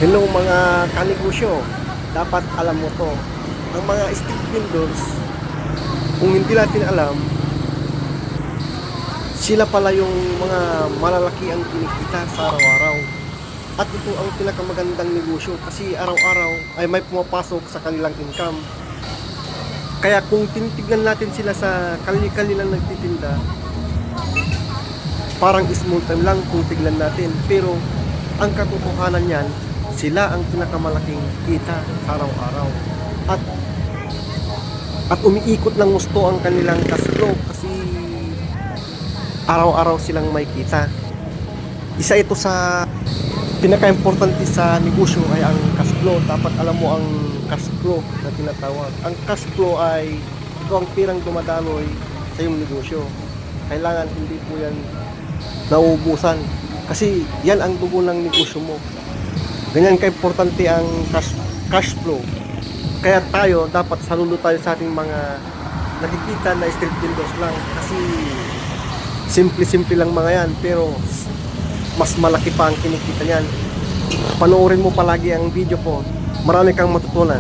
Hello mga kanegosyo, dapat alam mo to. Ang mga street vendors, kung hindi natin alam, sila pala yung mga malalaki ang kinikita sa araw-araw. At ito ang pinakamagandang negosyo kasi araw-araw ay may pumapasok sa kanilang income. Kaya kung tinitignan natin sila sa kanilang nagtitinda, parang small time lang kung tignan natin. Pero ang katotohanan yan, sila ang pinakamalaking kita sa araw-araw. At umiikot ng gusto ang kanilang cash flow kasi araw-araw silang may kita. Isa ito sa pinaka-importante sa negosyo ay ang cash flow. Dapat alam mo ang cash flow na tinatawag. Ang cash flow ay ito ang pirang dumadaloy sa iyong negosyo. Kailangan hindi po yan nauubusan kasi yan ang dugo ng negosyo mo. Ganyan ka-importante ang cash flow. Kaya tayo, dapat saludo tayo sa ating mga nakikita na street vendors lang. Kasi simple-simple lang mga yan, pero mas malaki pa ang kinikita niyan. Panoorin mo palagi ang video ko. Marami kang matutunan.